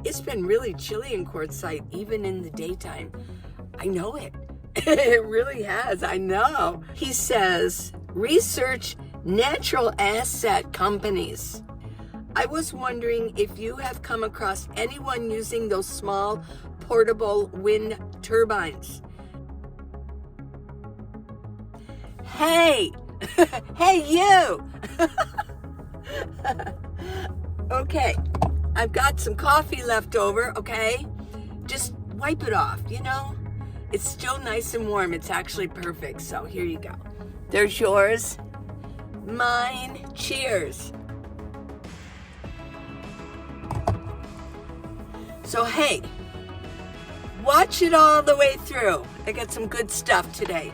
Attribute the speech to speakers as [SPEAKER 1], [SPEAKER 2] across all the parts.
[SPEAKER 1] It's been really chilly in Quartzsite, even in the daytime. I know it. It really has. I know. He says, research natural asset companies. I was wondering if you have come across anyone using those small portable wind turbines. Hey, hey you. Okay, I've got some coffee left over, okay? Just wipe it off, you know? It's still nice and warm. It's actually perfect. So here you go. There's yours. Mine. Cheers. So hey, watch it all the way through. I got some good stuff today.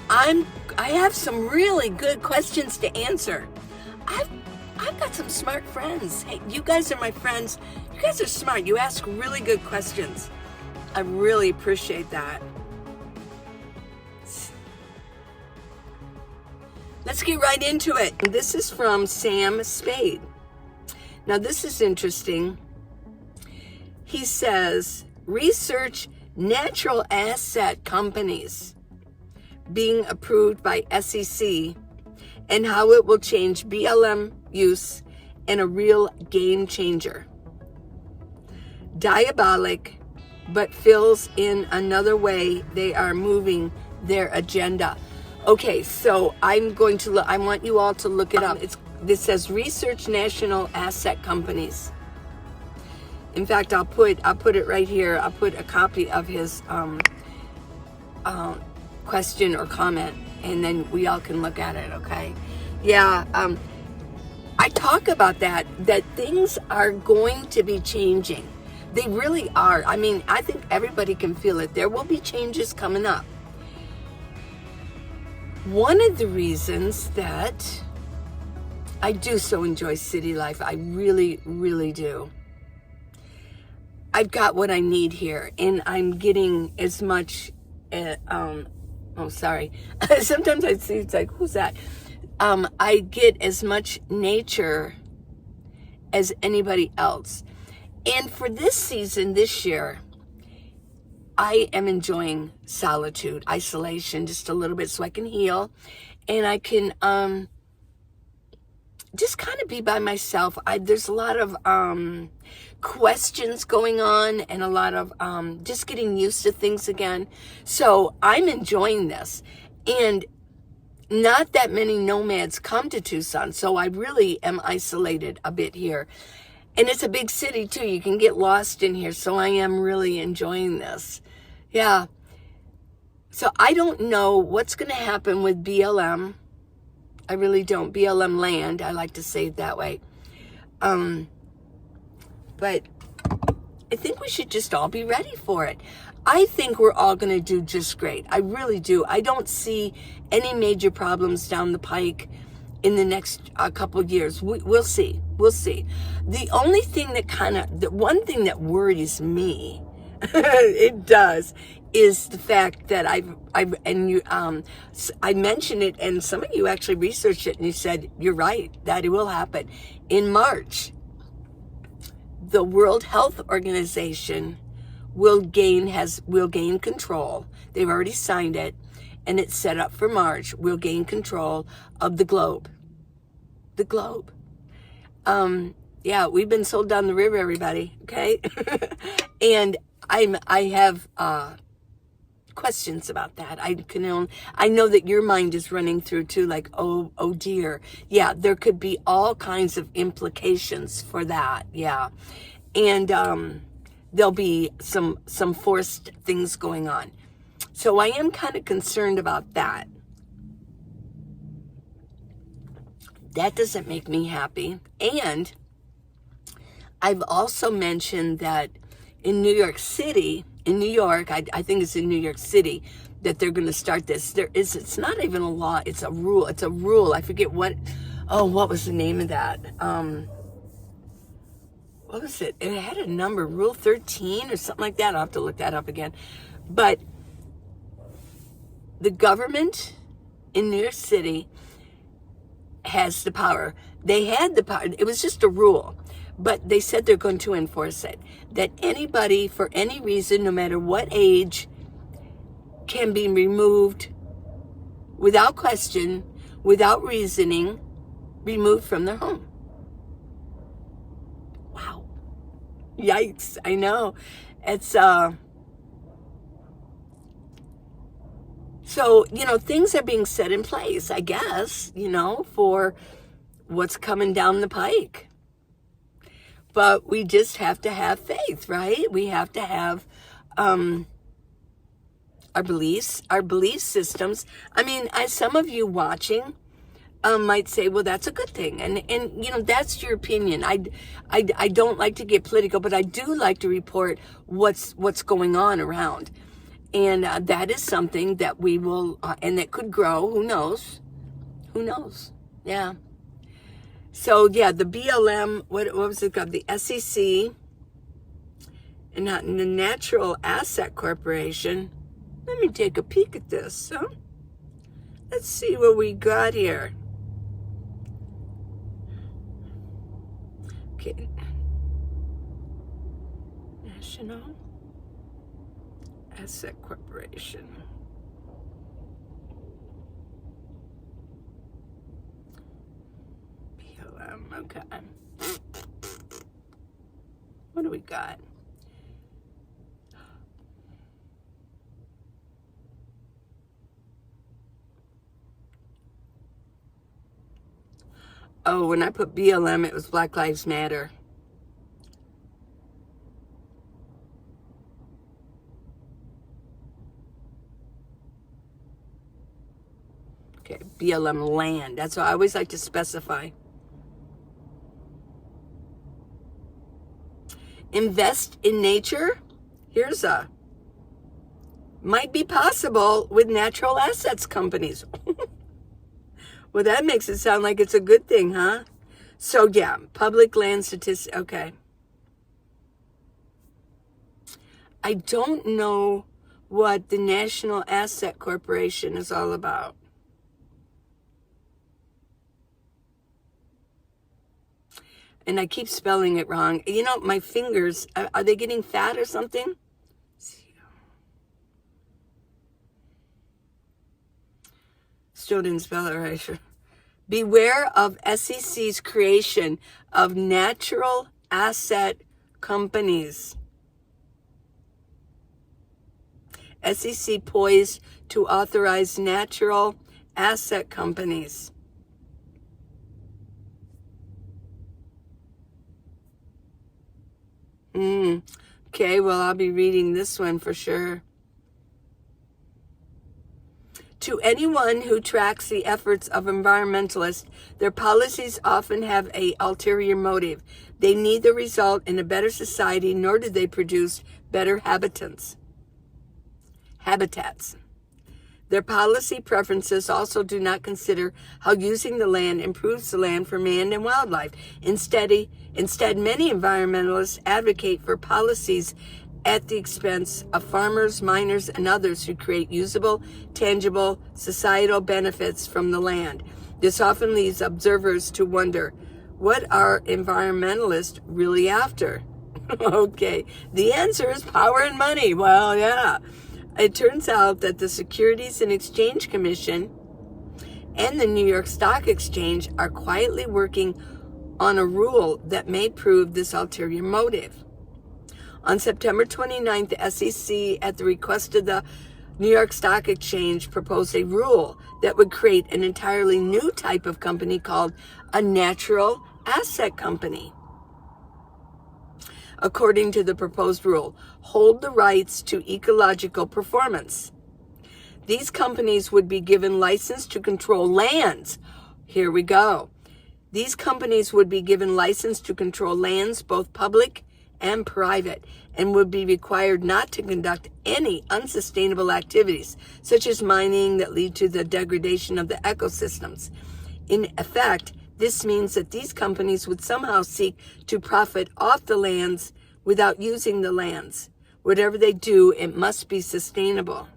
[SPEAKER 1] I have some really good questions to answer. I've got some smart friends. Hey, you guys are my friends. You guys are smart. You ask really good questions. I really appreciate that. Let's get right into it. This is from Sam Spade. Now this is interesting. He says, research natural asset companies being approved by SEC and how it will change BLM use and a real game changer. Diabolic, but fills in another way they are moving their agenda. Okay, so I want you all to look it up. This says research national asset companies. In fact, I'll put it right here. I'll put a copy of his question or comment, and then we all can look at it, okay? Yeah, I talk about that things are going to be changing. They really are. I mean, I think everybody can feel it. There will be changes coming up. One of the reasons that I do so enjoy city life, I really, really do. I've got what I need here, and I'm getting as much, sometimes I see, it's like, who's that? I get as much nature as anybody else. And for this season, this year, I am enjoying solitude, isolation, just a little bit so I can heal. And I can just kind of be by myself. There's a lot of questions going on and a lot of just getting used to things again. So I'm enjoying this. And not that many nomads come to Tucson, so I really am isolated a bit here. And it's a big city too. You can get lost in here, so I am really enjoying this. Yeah. So I don't know what's going to happen with BLM. I really don't. BLM LAND, I like to say it that way. But I think we should just all be ready for it. I think we're all going to do just great. I really do. I don't see any major problems down the pike in the next couple of years. We'll see. We'll see. The only thing the one thing that worries me, it does, is the fact that I mentioned it, and some of you actually researched it, and you said, you're right, that it will happen. In March, the World Health Organization will gain control. They've already signed it, and it's set up for March. We'll gain control of the globe. The globe. Yeah, we've been sold down the river, everybody. Okay, and I have questions about that. I know that your mind is running through too, like, oh dear. Yeah, there could be all kinds of implications for that. Yeah, and there'll be some forced things going on. So I am kind of concerned about that. That doesn't make me happy. And I've also mentioned that in New York, I think it's in New York City, that they're going to start this. It's not even a law, it's a rule. It's a rule. I forget what was the name of that? What was it? It had a number, Rule 13 or something like that. I'll have to look that up again. But the government in New York City has the power. They had the power. It was just a rule. but they said they're going to enforce it. That anybody, for any reason, no matter what age, can be removed without question, without reasoning, removed from their home. Wow. Yikes, I know. It's, so, things are being set in place, I guess, for what's coming down the pike. But we just have to have faith, right? We have to have our belief systems. I mean, some of you watching might say, well, that's a good thing. And that's your opinion. I don't like to get political, but I do like to report what's going on around. And that is something that we will, and that could grow. Who knows? Who knows? Yeah. So, yeah, the BLM, what was it called? The SEC and the Natural Asset Corporation. Let me take a peek at this. Huh? Let's see what we got here. Okay. National Asset Corporation. BLM, okay. What do we got? Oh, when I put BLM, it was Black Lives Matter. Okay, BLM LAND. That's what I always like to specify. Invest in nature. Here's might be possible with natural assets companies. Well, that makes it sound like it's a good thing, huh? So, yeah, public land statistics. Okay. I don't know what the National Asset Corporation is all about. And I keep spelling it wrong. My fingers, are they getting fat or something? Still didn't spell it right. Beware of SEC's creation of natural asset companies. SEC poised to authorize natural asset companies. Okay, well, I'll be reading this one for sure. To anyone who tracks the efforts of environmentalists, their policies often have an ulterior motive. They neither result in a better society nor do they produce better habitats. Their policy preferences also do not consider how using the land improves the land for man and wildlife. Instead, many environmentalists advocate for policies at the expense of farmers, miners, and others who create usable, tangible, societal benefits from the land. This often leads observers to wonder, what are environmentalists really after? Okay, the answer is power and money. Well, yeah. It turns out that the Securities and Exchange Commission and the New York Stock Exchange are quietly working on a rule that may prove this ulterior motive. On September 29th, the SEC, at the request of the New York Stock Exchange, proposed a rule that would create an entirely new type of company called a natural asset company. According to the proposed rule, hold the rights to ecological performance. These companies would be given license to control lands. Here we go. These companies would be given license to control lands, both public and private, and would be required not to conduct any unsustainable activities, such as mining that lead to the degradation of the ecosystems. In effect, this means that these companies would somehow seek to profit off the lands without using the lands. Whatever they do, it must be sustainable.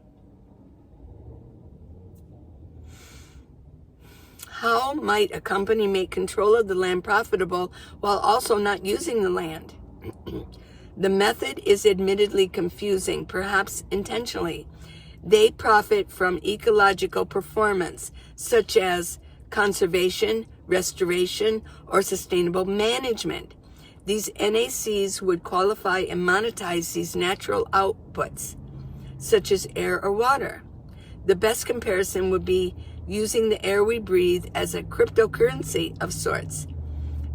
[SPEAKER 1] How might a company make control of the land profitable while also not using the land? The method is admittedly confusing, perhaps intentionally. They profit from ecological performance, such as conservation, restoration, or sustainable management. These NACs would qualify and monetize these natural outputs, such as air or water. The best comparison would be using the air we breathe as a cryptocurrency of sorts.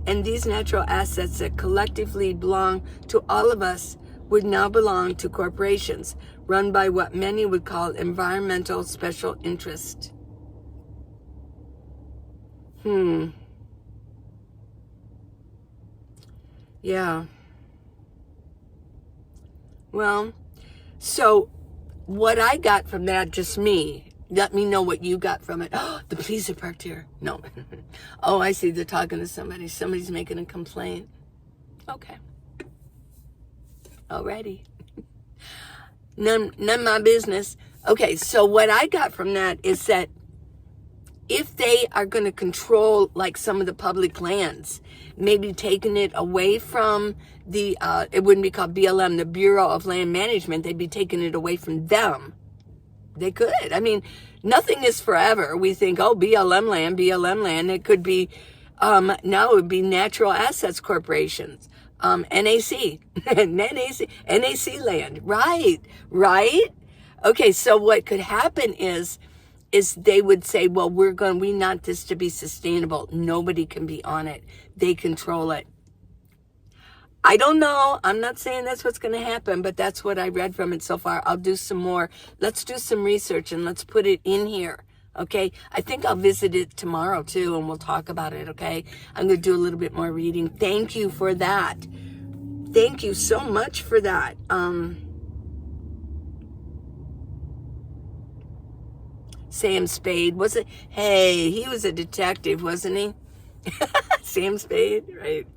[SPEAKER 1] And these natural assets that collectively belong to all of us would now belong to corporations run by what many would call environmental special interest. Yeah. Well, so what I got from that, just me, let me know what you got from it. Oh, the police are parked here. No. Oh, I see, they're talking to somebody. Somebody's making a complaint. Okay. Alrighty. None of my business. Okay, so what I got from that is that if they are going to control like some of the public lands, maybe taking it away from the, it wouldn't be called BLM, the Bureau of Land Management, they'd be taking it away from them. They could. I mean, nothing is forever. We think, oh, BLM land, BLM land. It could be, now it would be Natural Assets Corporations, NAC, NAC land. Right. Okay, so what could happen is they would say, well, we want this to be sustainable. Nobody can be on it. They control it. I don't know. I'm not saying that's what's going to happen, but that's what I read from it so far. I'll do some more. Let's do some research and let's put it in here. Okay. I think I'll visit it tomorrow too, and we'll talk about it. Okay. I'm going to do a little bit more reading. Thank you for that. Thank you so much for that. Sam Spade, was it? Hey, he was a detective, wasn't he? Sam Spade, right?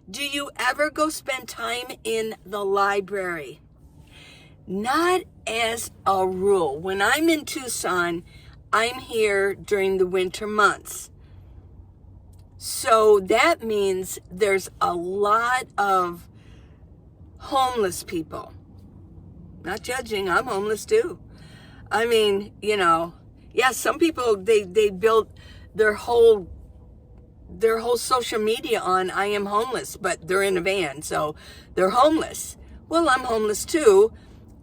[SPEAKER 1] Do you ever go spend time in the library? Not as a rule. When I'm in Tucson, I'm here during the winter months. So that means there's a lot of homeless people. Not judging, I'm homeless too. I mean, some people, they built their whole social media on I am homeless, but they're in a van, so they're homeless. Well, I'm homeless too.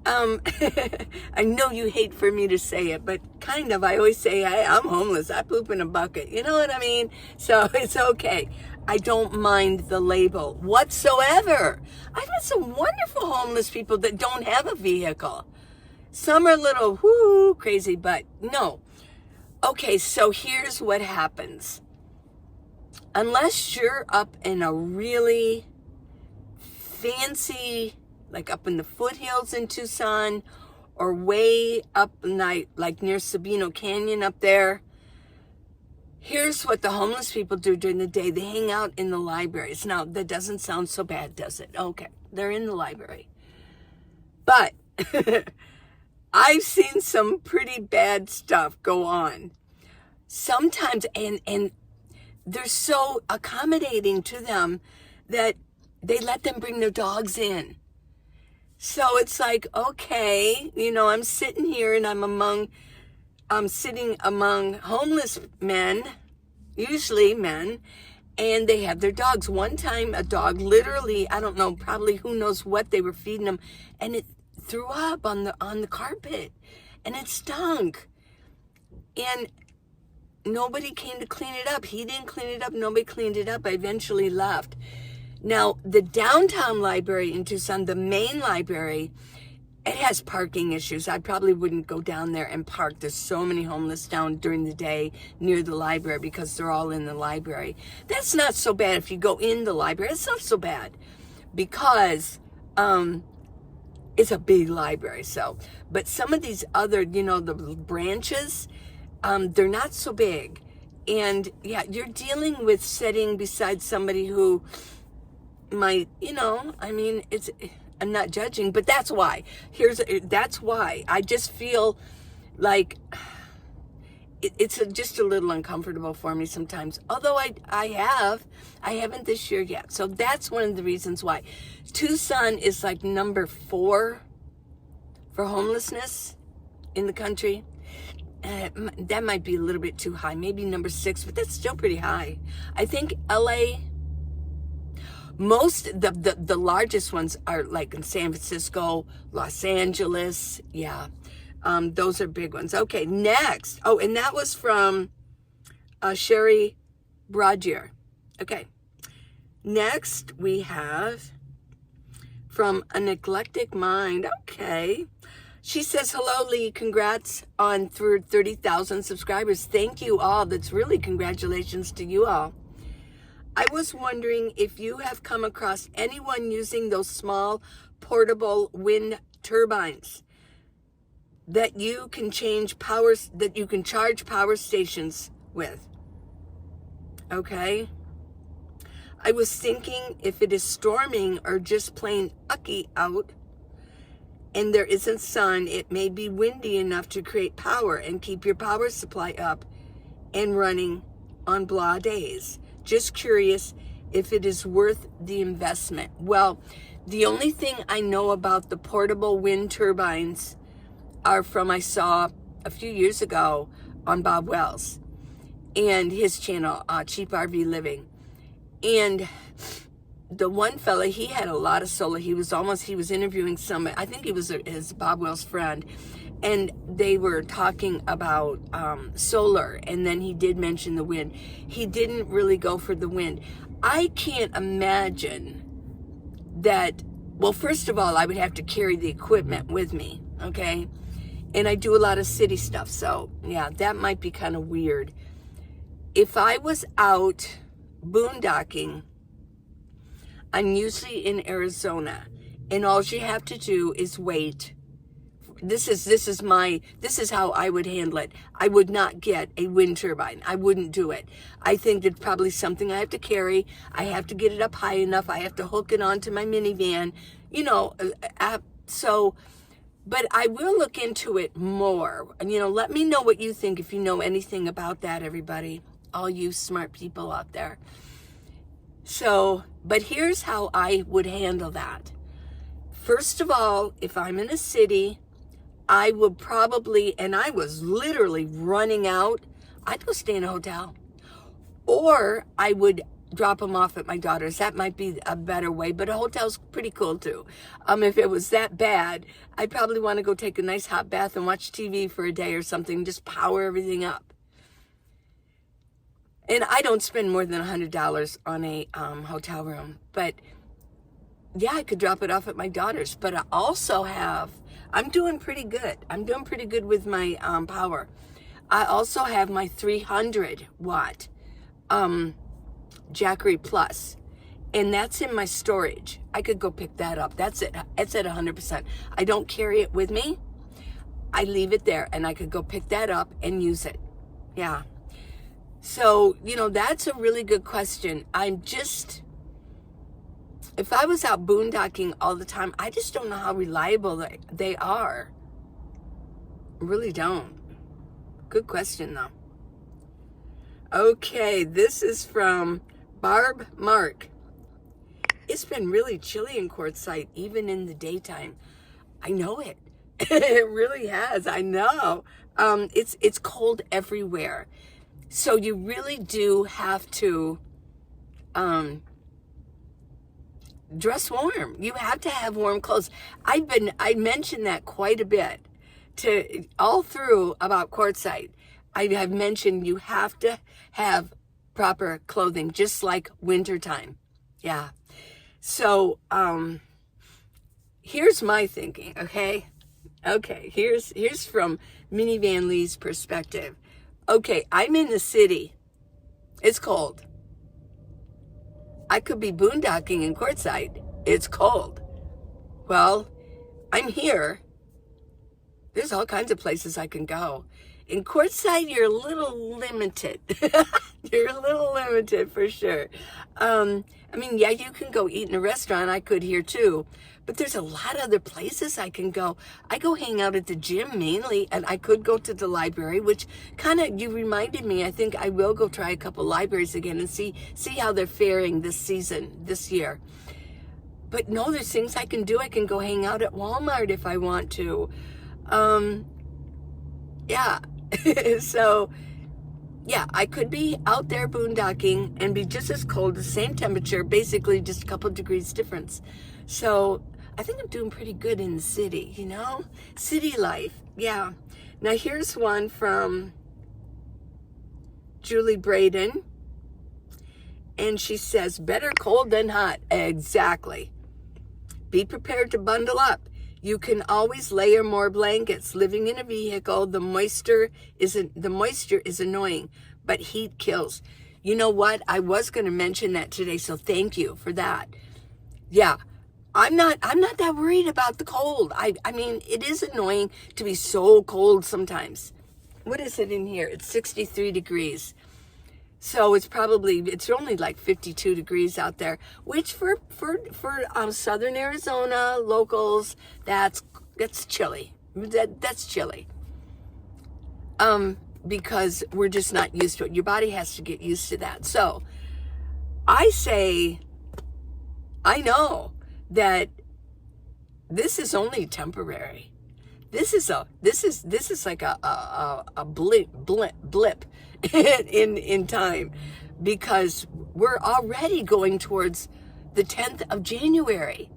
[SPEAKER 1] I know you hate for me to say it, but kind of, I always say, I'm homeless. I poop in a bucket. You know what I mean? So it's okay. I don't mind the label whatsoever. I've met some wonderful homeless people that don't have a vehicle. Some are a little crazy, but no. Okay, so here's what happens. Unless you're up in a really fancy, like up in the foothills in Tucson, or way up like near Sabino Canyon up there, here's what the homeless people do during the day. They hang out in the libraries. Now, that doesn't sound so bad, does it? Okay, they're in the library. But I've seen some pretty bad stuff go on. Sometimes, and they're so accommodating to them that they let them bring their dogs in. So it's like, okay, I'm sitting here and I'm sitting among homeless men, usually men, and they have their dogs. One time a dog literally, I don't know, probably who knows what they were feeding them, and it threw up on the carpet, and it stunk. And nobody came to clean it up. He didn't clean it up. Nobody cleaned it up. I eventually left. Now, the downtown library in Tucson, the main library, it has parking issues. I probably wouldn't go down there and park. There's so many homeless down during the day near the library because they're all in the library. That's not so bad if you go in the library. It's not so bad because it's a big library. So, but some of these other, the branches, they're not so big. And yeah, you're dealing with sitting beside somebody who might, I'm not judging, but that's why. That's why. I just feel like it's just a little uncomfortable for me sometimes. Although I haven't this year yet. So that's one of the reasons why. Tucson is like number 4 for homelessness in the country. That might be a little bit too high. Maybe number 6, but that's still pretty high. I think LA, most, the largest ones are like in San Francisco, Los Angeles. Yeah. Those are big ones. Okay, next. Oh, and that was from Sherry Brogier. Okay. Next, we have from An Eclectic Mind. Okay. She says, hello, Lee. Congrats on through 30,000 subscribers. Thank you all. That's really congratulations to you all. I was wondering if you have come across anyone using those small portable wind turbines that you can change powers, that you can charge power stations with. Okay. I was thinking if it is storming or just plain ucky out and there isn't sun, it may be windy enough to create power and keep your power supply up and running on blah days. Just curious if it is worth the investment. Well, the only thing I know about the portable wind turbines are from I saw a few years ago on Bob Wells and his channel, Cheap RV Living. And the one fella, he had a lot of solar. He was interviewing somebody, I think he was his Bob Wells friend, and they were talking about solar, and then he did mention the wind. He didn't really go for the wind. I can't imagine that. Well, first of all, I would have to carry the equipment with me, okay? And I do a lot of city stuff, so yeah, that might be kind of weird. If I was out boondocking, I'm usually in Arizona, and all you have to do is wait. This is how I would handle it. I would not get a wind turbine. I wouldn't do it. I think it's probably something I have to carry. I have to get it up high enough. I have to hook it onto my minivan, but I will look into it more. And, let me know what you think if you know anything about that, everybody. All you smart people out there. So, but here's how I would handle that. First of all, if I'm in a city, I would probably, and I was literally running out, I'd go stay in a hotel. Or I would drop them off at my daughter's. That might be a better way, but a hotel's pretty cool too. If it was that bad, I'd probably want to go take a nice hot bath and watch TV for a day or something, just power everything up. And I don't spend more than $100 on a hotel room. But yeah, I could drop it off at my daughter's. But I also I'm doing pretty good. I'm doing pretty good with my power. I also have my 300 watt Jackery Plus. And that's in my storage. I could go pick that up. That's it. It's at 100%. I don't carry it with me. I leave it there. And I could go pick that up and use it. Yeah. So, that's a really good question. If I was out boondocking all the time, I just don't know how reliable they are. I really don't. Good question, though. Okay, this is from Barb Mark. It's been really chilly in Quartzsite, even in the daytime. I know it. It really has. I know. It's cold everywhere. So you really do have to dress warm. You have to have warm clothes. I mentioned that quite a bit all through about Quartzsite. I have mentioned you have to have proper clothing, just like wintertime. Yeah. So here's my thinking, okay? Okay, here's from Minivan Lee's perspective. Okay, I'm in the city. It's cold. I could be boondocking in Quartzsite. It's cold. Well, I'm here. There's all kinds of places I can go. In Quartzsite, you're a little limited. You're a little limited for sure. I mean, yeah, you can go eat in a restaurant. I could here too. But there's a lot of other places I can go. I go hang out at the gym mainly, and I could go to the library, which kind of, you reminded me, I think I will go try a couple libraries again and see how they're faring this season, this year. But no, there's things I can do. I can go hang out at Walmart if I want to. Yeah. So, yeah, I could be out there boondocking and be just as cold, the same temperature, basically just a couple degrees difference. So I think I'm doing pretty good in the city, you know? City life, yeah. Now here's one from Julie Braden. And she says, better cold than hot. Exactly. Be prepared to bundle up. You can always layer more blankets. Living in a vehicle, the moisture is annoying, but heat kills. You know what? I was going to mention that today, so thank you for that. Yeah, I'm not that worried about the cold. I mean, it is annoying to be so cold sometimes. What is it in here? It's 63 degrees. So it's only like 52 degrees out there, which for Southern Arizona locals, that's chilly. That's chilly. Because we're just not used to it. Your body has to get used to that. So I say, I know that this is only temporary. This is like a blip in time, because we're already going towards the 10th of January.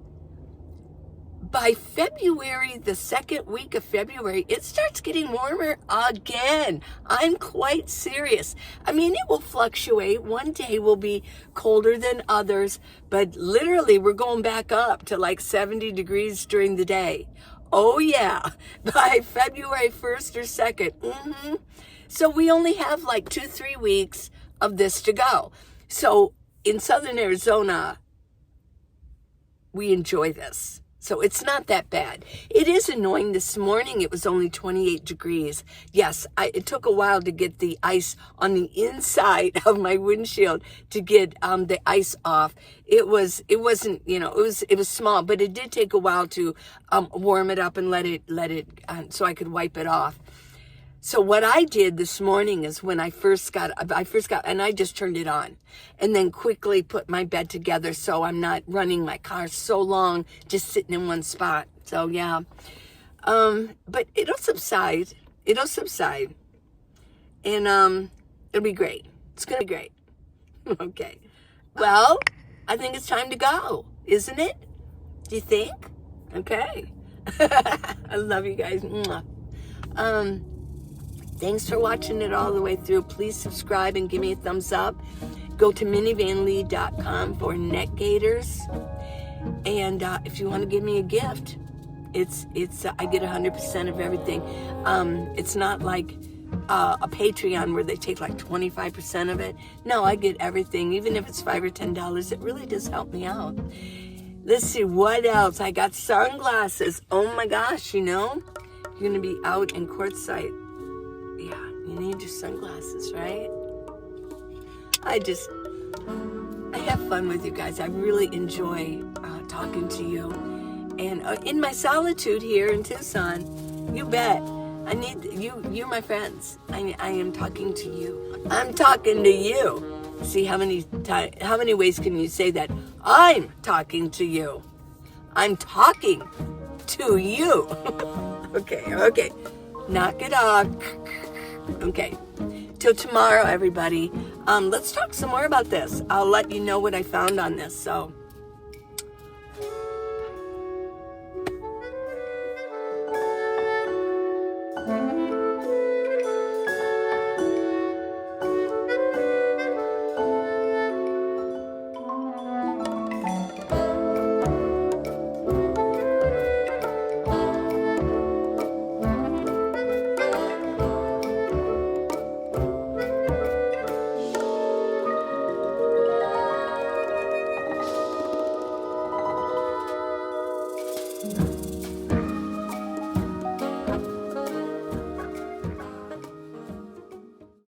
[SPEAKER 1] By February, the second week of February, it starts getting warmer again. I'm quite serious. I mean, it will fluctuate. One day will be colder than others, but literally we're going back up to like 70 degrees during the day. Oh yeah, by February 1st or 2nd. So we only have like 2-3 weeks of this to go. So in Southern Arizona, we enjoy this. So it's not that bad. It is annoying. This morning, it was only 28 degrees. Yes, it took a while to get the ice on the inside of my windshield to get the ice off. It wasn't, you know, it was small, but it did take a while to warm it up and let it so I could wipe it off. So what I did this morning is when I first got, and I just turned it on and then quickly put my bed together so I'm not running my car so long, just sitting in one spot. So yeah, but it'll subside. And it'll be great. It's going to be great. Okay. Well, I think it's time to go, isn't it? Do you think? Okay. I love you guys. Thanks for watching it all the way through. Please subscribe and give me a thumbs up. Go to minivanlee.com for neck gaiters. And if you want to give me a gift, it's I get 100% of everything. It's not like a Patreon where they take like 25% of it. No, I get everything, even if it's $5 or $10. It really does help me out. Let's see, what else? I got sunglasses. Oh my gosh, you know, you're going to be out in Quartzsite. Yeah, you need your sunglasses, right? I have fun with you guys. I really enjoy talking to you. And in my solitude here in Tucson, you bet. I need you. You're my friends. I am talking to you. I'm talking to you. See, how many ways can you say that? I'm talking to you. I'm talking to you. Okay. Knock it off. Okay. Till tomorrow, everybody. Let's talk some more about this. I'll let you know what I found on this. So,